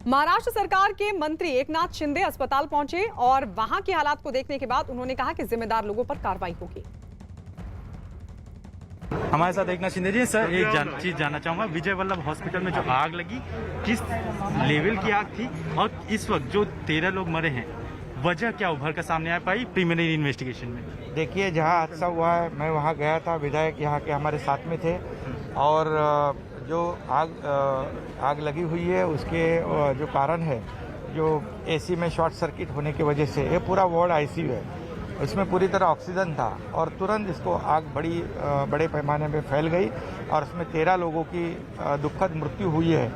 महाराष्ट्र सरकार के मंत्री एकनाथ शिंदे अस्पताल पहुंचे और वहां के हालात को देखने के बाद उन्होंने कहा कि जिम्मेदार लोगों पर कार्रवाई होगी। हमारे साथ एकनाथ शिंदे जी। सर, एक चीज जानना चाहूंगा, विजय वल्लभ हॉस्पिटल में जो आग लगी, किस लेवल की आग थी और इस वक्त जो 13 लोग मरे हैं, वजह क्या उभर कर सामने आ पाई प्रीलिमिनरी इन्वेस्टिगेशन में? देखिए, जहां हादसा हुआ है मैं वहां गया था, विधायक यहाँ के हमारे साथ में थे और जो आग लगी हुई है उसके जो कारण है, जो एसी में शॉर्ट सर्किट होने की वजह से, ये पूरा वार्ड आईसीयू है, इसमें पूरी तरह ऑक्सीजन था और तुरंत इसको आग बड़े पैमाने में फैल गई और उसमें 13 लोगों की दुखद मृत्यु हुई है।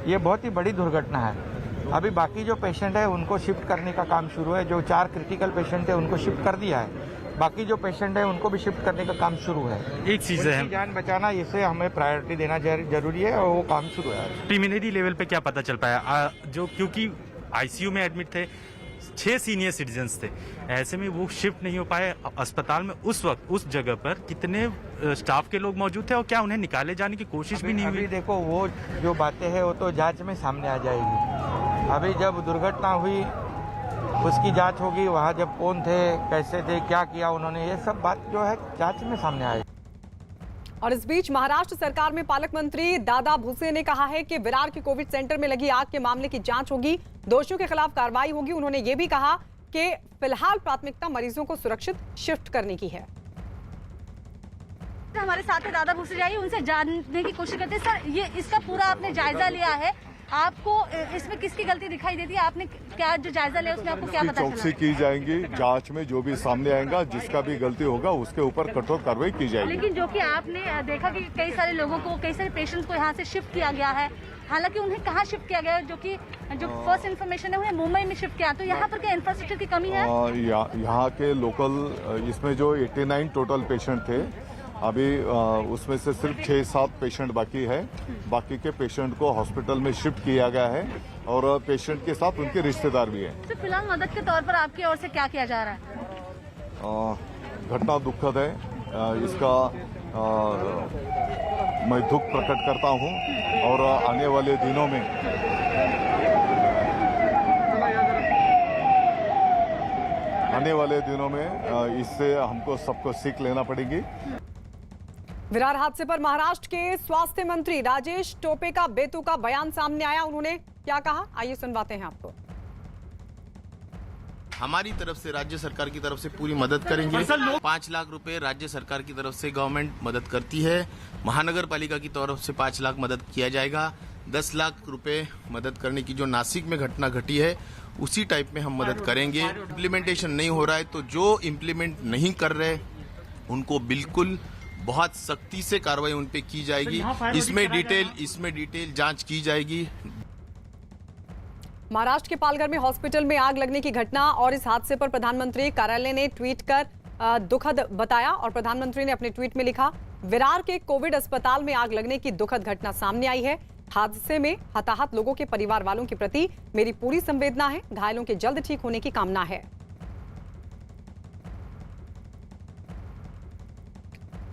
ये बहुत ही बड़ी दुर्घटना है। अभी बाकी जो पेशेंट है उनको शिफ्ट करने का काम शुरू है। जो 4 क्रिटिकल पेशेंट है उनको शिफ्ट कर दिया है, बाकी जो पेशेंट है उनको भी शिफ्ट करने का काम शुरू है। एक चीज है, जान बचाना, इसे हमें प्रायोरिटी देना जरूरी है और वो काम शुरू है। प्रीलिमिनरी लेवल पे क्या पता चल पाया? जो क्योंकि आईसीयू में एडमिट थे, 6 सीनियर सिटीजन्स थे, ऐसे में वो शिफ्ट नहीं हो पाए अस्पताल में। उस वक्त उस जगह पर कितने स्टाफ के लोग मौजूद थे और क्या उन्हें निकाले जाने की कोशिश भी नहीं हुई? अभी देखो, वो जो बातें हैं वो तो जांच में सामने आ जाएगी। अभी जब दुर्घटना हुई उसकी जांच होगी, वहाँ जब कौन थे, कैसे थे, क्या किया उन्होंने, ये सब बात जो है जांच में सामने आएगी। और इस बीच महाराष्ट्र सरकार में पालक मंत्री दादा भुसे ने कहा है कि विरार के कोविड सेंटर में लगी आग के मामले की जांच होगी, दोषियों के खिलाफ कार्रवाई होगी। उन्होंने ये भी कहा कि फिलहाल प्राथमिकता मरीजों को सुरक्षित शिफ्ट करने की है। हमारे साथ दादा भुसे जाइए, उनसे जानने की कोशिश करते हैं। सर, ये इसका पूरा आपने जायजा लिया है, आपको इसमें किसकी गलती दिखाई देती है? आपने क्या जो जायजा लिया उसमें आपको क्या पता चला? चौकसी की जाएंगी, जांच में जो भी सामने आएगा, जिसका भी गलती होगा उसके ऊपर कठोर कार्रवाई की जाएगी। लेकिन जो कि आपने देखा कि कई सारे लोगों को, कई सारे पेशेंट्स को यहाँ से शिफ्ट किया गया है, हालांकि उन्हें कहाँ शिफ्ट किया गया है? जो फर्स्ट इन्फॉर्मेशन है उन्हें मुंबई में शिफ्ट किया, तो यहाँ पर क्या इंफ्रास्ट्रक्चर की कमी है? यहाँ के लोकल, इसमें जो 89 टोटल पेशेंट थे, अभी उसमें से सिर्फ 6-7 पेशेंट बाकी है। बाकी के पेशेंट को हॉस्पिटल में शिफ्ट किया गया है और पेशेंट के साथ उनके रिश्तेदार भी हैं। तो फिलहाल मदद के तौर पर आपकी ओर से क्या किया जा रहा है? घटना दुखद है, इसका मैं दुख प्रकट करता हूं और आने वाले दिनों में इससे हमको सबको सीख लेना पड़ेगी। विरार हादसे पर महाराष्ट्र के स्वास्थ्य मंत्री राजेश टोपे का बेतुका बयान सामने आया। उन्होंने क्या कहा, आइए सुनवाते हैं आपको। हमारी तरफ से, राज्य सरकार की तरफ से पूरी मदद करेंगे। 5 लाख रुपए राज्य सरकार की तरफ से गवर्नमेंट मदद करती है। महानगर पालिका की तरफ से 5 लाख मदद किया जाएगा। 10 लाख रुपए मदद करने की जो नासिक में घटना घटी है उसी टाइप में हम मदद करेंगे। इम्प्लीमेंटेशन नहीं हो रहा है तो जो इम्प्लीमेंट नहीं कर रहे उनको बिल्कुल बहुत सख्ती से कार्रवाई उन पे की जाएगी। इसमें डिटेल जांच की जाएगी। महाराष्ट्र के पालघर में हॉस्पिटल में आग लगने की घटना और इस हादसे पर प्रधानमंत्री कार्यालय ने ट्वीट कर दुखद बताया और प्रधानमंत्री ने अपने ट्वीट में लिखा, विरार के कोविड अस्पताल में आग लगने की दुखद घटना सामने आई है। हादसे में हताहत लोगों के परिवार वालों के प्रति मेरी पूरी संवेदना है। घायलों के जल्द ठीक होने की कामना है।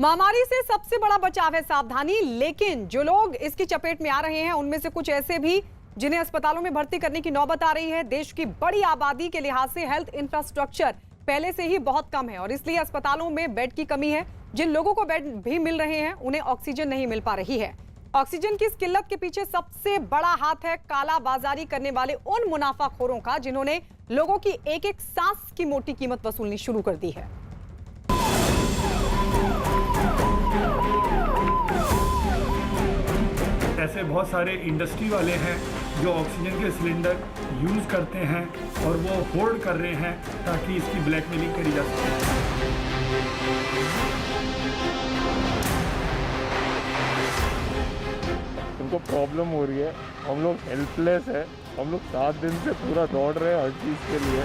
महामारी से सबसे बड़ा बचाव है सावधानी, लेकिन जो लोग इसकी चपेट में आ रहे हैं उनमें से कुछ ऐसे भी जिन्हें अस्पतालों में भर्ती करने की नौबत आ रही है। देश की बड़ी आबादी के लिहाज से हेल्थ इंफ्रास्ट्रक्चर पहले से ही बहुत कम है और इसलिए अस्पतालों में बेड की कमी है। जिन लोगों को बेड भी मिल रहे हैं उन्हें ऑक्सीजन नहीं मिल पा रही है। ऑक्सीजन की इस किल्लत के पीछे सबसे बड़ा हाथ है काला बाजारी करने वाले उन मुनाफाखोरों का जिन्होंने लोगों की एक एक सांस की मोटी कीमत वसूलनी शुरू कर दी है। ऐसे बहुत सारे इंडस्ट्री वाले हैं जो ऑक्सीजन के सिलेंडर यूज करते हैं और वो होल्ड कर रहे हैं ताकि इसकी ब्लैकमेलिंग करी जा सके। उनको प्रॉब्लम हो रही है, हम लोग हेल्पलेस है, हम लोग 7 दिन से पूरा दौड़ रहे हैं हर चीज़ के लिए।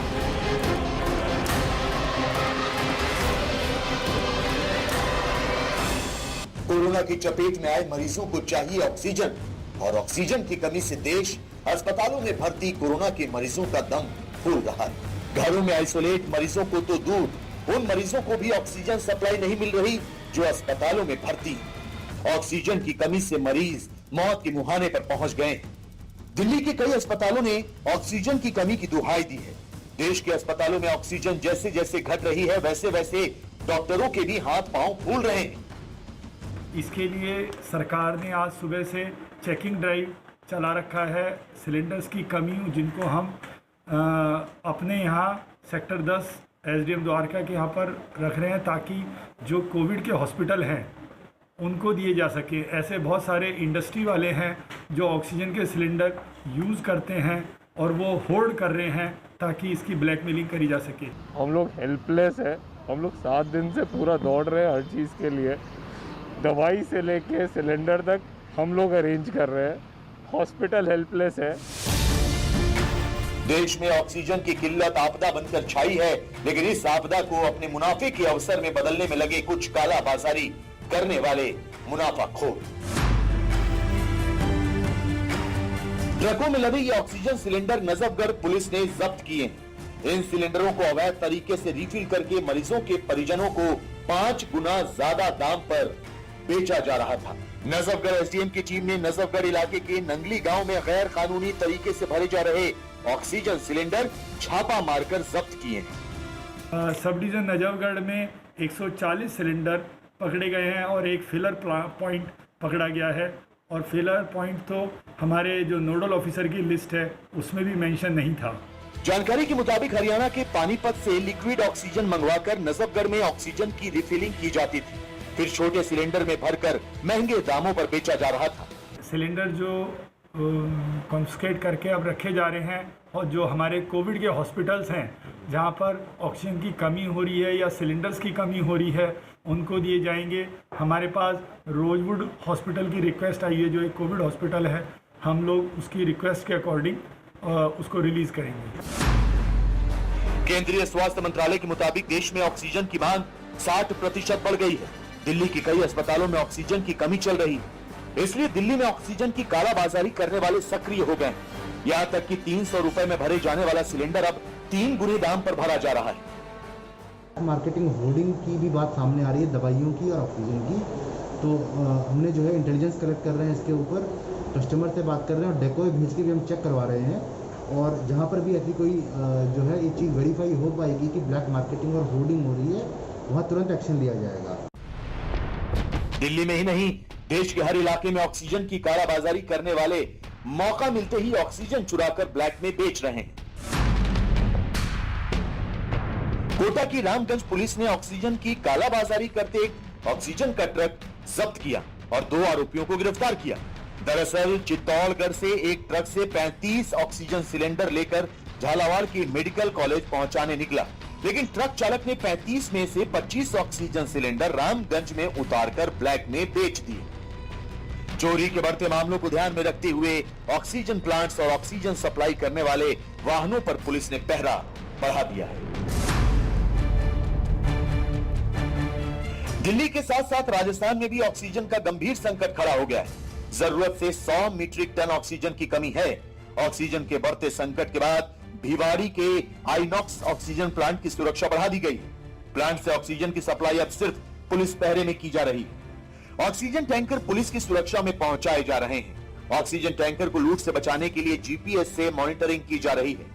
कोरोना की चपेट में आए मरीजों को चाहिए ऑक्सीजन और ऑक्सीजन की कमी से देश अस्पतालों में भर्ती कोरोना के मरीजों का दम फूल रहा है। घरों में आइसोलेट मरीजों को तो दूर, उन मरीजों को भी ऑक्सीजन सप्लाई नहीं मिल रही जो अस्पतालों में भर्ती। ऑक्सीजन की कमी से मरीज मौत के मुहाने पर पहुंच गए। दिल्ली के कई अस्पतालों ने ऑक्सीजन की कमी की दुहाई दी है। देश के अस्पतालों में ऑक्सीजन जैसे जैसे घट रही है, वैसे वैसे डॉक्टरों के भी हाथ पांव फूल रहे हैं। इसके लिए सरकार ने आज सुबह से चेकिंग ड्राइव चला रखा है। सिलेंडर्स की कमी जिनको हम अपने यहाँ सेक्टर 10 एसडीएम द्वारका के यहाँ पर रख रहे हैं, ताकि जो कोविड के हॉस्पिटल हैं उनको दिए जा सके। ऐसे बहुत सारे इंडस्ट्री वाले हैं जो ऑक्सीजन के सिलेंडर यूज़ करते हैं और वो होल्ड कर रहे हैं ताकि इसकी ब्लैकमेलिंग करी जा सके। हम लोग हेल्पलेस है। हम लोग 7 दिन से पूरा दौड़ रहे हैं हर चीज़ के लिए। दवाई से लेके सिलेंडर तक हम लोग अरेंज कर रहे हैं। हॉस्पिटल हेल्पलेस है। देश में ऑक्सीजन की किल्लत आपदा बनकर छाई है, लेकिन इस आपदा को अपने मुनाफे के अवसर में बदलने में लगे कुछ काला बाजारी करने वाले मुनाफाखोर। ट्रकों में लदे ये ऑक्सीजन सिलेंडर नजफगढ़ पुलिस ने जब्त किए। इन सिलेंडरों को अवैध तरीके से रिफिल करके मरीजों के परिजनों को 5 गुना ज्यादा दाम पर बेचा जा रहा था। नजफगढ़ एसडीएम की टीम ने नजफगढ़ इलाके के नंगली गांव में गैर कानूनी तरीके से भरे जा रहे ऑक्सीजन सिलेंडर छापा मारकर जब्त किए हैं। सब डिवीजन नजफगढ़ में 140 सिलेंडर पकड़े गए हैं और एक फिलर पॉइंट पकड़ा गया है। और फिलर पॉइंट तो हमारे जो नोडल ऑफिसर की लिस्ट है उसमें भी मेंशन नहीं था। जानकारी के मुताबिक हरियाणा के पानीपत से लिक्विड ऑक्सीजन मंगवाकर नजफगढ़ में ऑक्सीजन की रिफिलिंग की जाती थी, फिर छोटे सिलेंडर में भरकर महंगे दामों पर बेचा जा रहा था। सिलेंडर जो कॉन्फिस्केट करके अब रखे जा रहे हैं और जो हमारे कोविड के हॉस्पिटल्स हैं जहां पर ऑक्सीजन की कमी हो रही है या सिलेंडर्स की कमी हो रही है उनको दिए जाएंगे। हमारे पास रोजवुड हॉस्पिटल की रिक्वेस्ट आई है जो एक कोविड हॉस्पिटल है, हम लोग उसकी रिक्वेस्ट के अकॉर्डिंग उसको रिलीज करेंगे। केंद्रीय स्वास्थ्य मंत्रालय के मुताबिक देश में ऑक्सीजन की मांग 60% बढ़ गई है। दिल्ली के कई अस्पतालों में ऑक्सीजन की कमी चल रही है, इसलिए दिल्ली में ऑक्सीजन की कालाबाजारी करने वाले सक्रिय हो गए। यहाँ तक कि 300 रुपए में भरे जाने वाला सिलेंडर अब 3 गुने दाम पर भरा जा रहा है। मार्केटिंग होर्डिंग की भी बात सामने आ रही है, दवाइयों की और ऑक्सीजन की। तो हमने जो है इंटेलिजेंस कलेक्ट कर रहे हैं इसके ऊपर, कस्टमर से बात कर रहे हैं और डेको भेज के भी हम चेक करवा रहे हैं। और जहाँ पर भी ऐसी कोई जो है ये चीज़ वेरीफाई हो पाएगी कि ब्लैक मार्केटिंग और होर्डिंग हो रही है, वहाँ तुरंत एक्शन लिया जाएगा। दिल्ली में ही नहीं, देश के हर इलाके में ऑक्सीजन की कालाबाजारी करने वाले मौका मिलते ही ऑक्सीजन चुराकर ब्लैक में बेच रहे हैं। कोटा की रामगंज पुलिस ने ऑक्सीजन की कालाबाजारी करते एक ऑक्सीजन का ट्रक जब्त किया और 2 आरोपियों को गिरफ्तार किया। दरअसल चित्तौड़गढ़ से एक ट्रक से 35 ऑक्सीजन सिलेंडर लेकर झालावाड़ के मेडिकल कॉलेज पहुंचाने निकला, लेकिन ट्रक चालक ने 35 में से 25 ऑक्सीजन सिलेंडर रामगंज में उतारकर ब्लैक में बेच दिए। चोरी के बढ़ते मामलों को ध्यान में रखते हुए ऑक्सीजन प्लांट्स और ऑक्सीजन सप्लाई करने वाले वाहनों पर पुलिस ने पहरा बढ़ा दिया है। दिल्ली के साथ साथ राजस्थान में भी ऑक्सीजन का गंभीर संकट खड़ा हो गया है। जरूरत से 100 मीट्रिक टन ऑक्सीजन की कमी है। ऑक्सीजन के बढ़ते संकट के बाद भिवाड़ी के आइनॉक्स ऑक्सीजन प्लांट की सुरक्षा बढ़ा दी गई। प्लांट से ऑक्सीजन की सप्लाई अब सिर्फ पुलिस पहरे में की जा रही है। ऑक्सीजन टैंकर पुलिस की सुरक्षा में पहुंचाए जा रहे हैं। ऑक्सीजन टैंकर को लूट से बचाने के लिए जीपीएस से मॉनिटरिंग की जा रही है।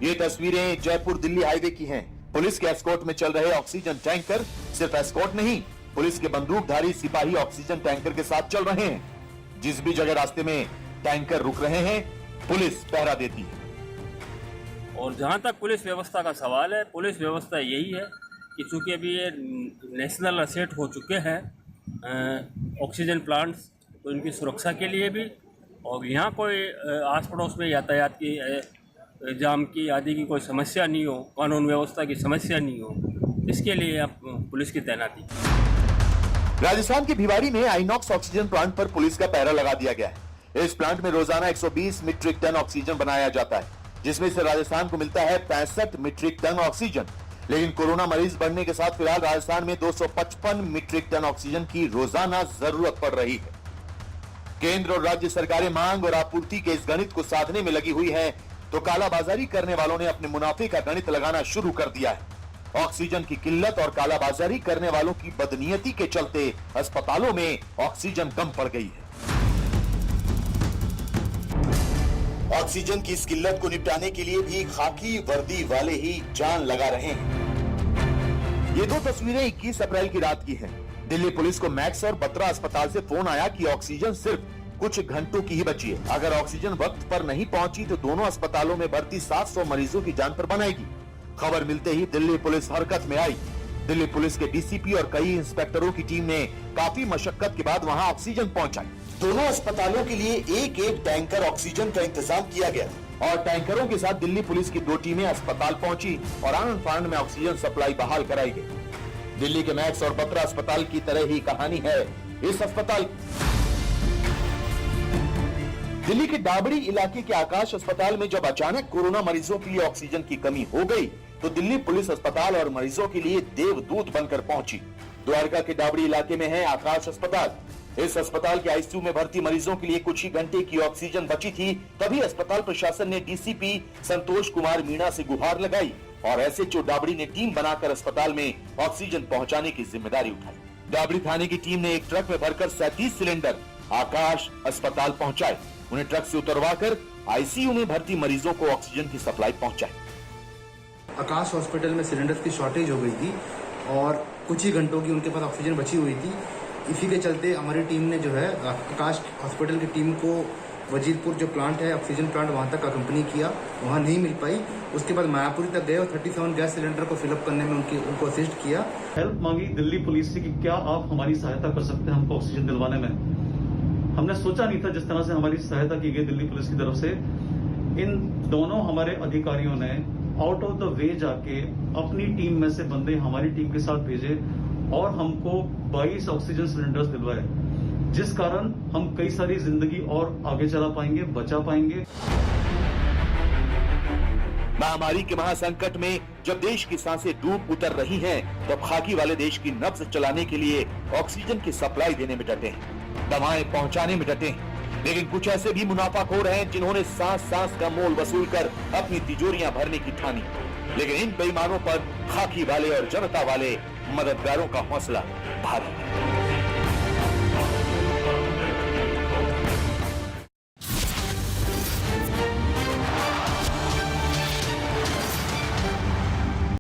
ये तस्वीरें जयपुर दिल्ली हाईवे की हैं। पुलिस के एस्कॉर्ट में चल रहे ऑक्सीजन टैंकर सिर्फ एस्कॉर्ट नहीं, पुलिस के बंदूकधारी सिपाही ऑक्सीजन टैंकर के साथ चल रहे हैं। जिस भी जगह रास्ते में टैंकर रुक रहे हैं, पुलिस पहरा देती है। और जहाँ तक पुलिस व्यवस्था का सवाल है, पुलिस व्यवस्था यही है कि चूंकि अभी ये नेशनल असेट हो चुके हैं ऑक्सीजन प्लांट्स, तो इनकी सुरक्षा के लिए भी, और यहाँ कोई आस पड़ोस में यातायात की जाम की आदि की कोई समस्या नहीं हो, कानून व्यवस्था की समस्या नहीं हो, इसके लिए आप पुलिस की तैनाती। राजस्थान के भिवाड़ी में आइनॉक्स ऑक्सीजन प्लांट पर पुलिस का पहरा लगा दिया गया है। इस प्लांट में रोजाना 120 मीट्रिक टन ऑक्सीजन बनाया जाता है, जिसमें से राजस्थान को मिलता है 65 मीट्रिक टन ऑक्सीजन। लेकिन कोरोना मरीज बढ़ने के साथ फिलहाल राजस्थान में 255 मीट्रिक टन ऑक्सीजन की रोजाना जरूरत पड़ रही है। केंद्र और राज्य सरकारें मांग और आपूर्ति के इस गणित को साधने में लगी हुई हैं, तो कालाबाजारी करने वालों ने अपने मुनाफे का गणित लगाना शुरू कर दिया है। ऑक्सीजन की किल्लत और कालाबाजारी करने वालों की बदनीयती के चलते अस्पतालों में ऑक्सीजन कम पड़ गई है। ऑक्सीजन की इस किल्लत को निपटाने के लिए भी खाकी वर्दी वाले ही जान लगा रहे हैं। ये दो तस्वीरें 21 अप्रैल की रात की हैं। दिल्ली पुलिस को मैक्स और बत्रा अस्पताल से फोन आया कि ऑक्सीजन सिर्फ कुछ घंटों की ही बची है। अगर ऑक्सीजन वक्त पर नहीं पहुंची तो दोनों अस्पतालों में भर्ती 700 मरीजों की जान पर बनाएगी। खबर मिलते ही दिल्ली पुलिस हरकत में आई। दिल्ली पुलिस के डीसीपी और कई इंस्पेक्टरों की टीम ने काफी मशक्कत के बाद वहां ऑक्सीजन पहुंचाई। दोनों अस्पतालों के लिए एक एक टैंकर ऑक्सीजन का इंतजाम किया गया और टैंकरों के साथ दिल्ली पुलिस की 2 टीमें अस्पताल पहुंची और आनंद फानंद में ऑक्सीजन सप्लाई बहाल कराई गई। दिल्ली के मैक्स और बत्रा अस्पताल की तरह ही कहानी है इस अस्पताल। दिल्ली के डाबड़ी इलाके के आकाश अस्पताल में जब अचानक कोरोना मरीजों के लिए ऑक्सीजन की कमी हो गई तो दिल्ली पुलिस अस्पताल और मरीजों के लिए देवदूत बनकर पहुंची। द्वारका के डाबड़ी इलाके में है आकाश अस्पताल। इस अस्पताल के आईसीयू में भर्ती मरीजों के लिए कुछ ही घंटे की ऑक्सीजन बची थी, तभी अस्पताल प्रशासन ने डीसीपी संतोष कुमार मीणा से गुहार लगाई और एसएचओ डाबड़ी ने टीम बनाकर अस्पताल में ऑक्सीजन पहुंचाने की जिम्मेदारी उठाई। डाबड़ी थाने की टीम ने एक ट्रक में भरकर 37 सिलेंडर आकाश अस्पताल पहुंचाए। उन्हें ट्रक से उतरवाकर आईसीयू में भर्ती मरीजों को ऑक्सीजन की सप्लाई पहुंचाई। आकाश हॉस्पिटल में सिलेंडर्स की शॉर्टेज हो गई थी और कुछ ही घंटों की उनके पास ऑक्सीजन बची हुई थी। इसी के चलते हमारी टीम ने जो है आकाश हॉस्पिटल की टीम को वजीरपुर जो प्लांट है ऑक्सीजन प्लांट वहां तक अकम्पनी किया, वहां नहीं मिल पाई। उसके बाद मायापुरी तक गए और 37 गैस सिलेंडर को फिलअप करने में उनको असिस्ट किया। हेल्प मांगी दिल्ली पुलिस से कि क्या आप हमारी सहायता कर सकते हैं हमको ऑक्सीजन दिलवाने में। हमने सोचा नहीं था जिस तरह से हमारी सहायता की गई दिल्ली पुलिस की तरफ से। इन दोनों हमारे अधिकारियों ने आउट ऑफ द वे जाके अपनी टीम में से बंदे हमारी टीम के साथ भेजे और हमको 22 ऑक्सीजन सिलेंडर्स दिलवाए, जिस कारण हम कई सारी जिंदगी और आगे चला पाएंगे, बचा पाएंगे। महामारी के महासंकट में जब देश की सांसें डूब उतर रही हैं, तब खाकी वाले देश की नब्ज चलाने के लिए ऑक्सीजन की सप्लाई देने में डटे हैं, दवाएं पहुंचाने में डटे हैं। लेकिन कुछ ऐसे भी मुनाफाखोर हैं जिन्होंने सांस सांस का मोल वसूल कर अपनी तिजोरियां भरने की ठानी। लेकिन इन बेईमानों पर खाकी वाले और जनता वाले मददगारों का हौसला भारी है।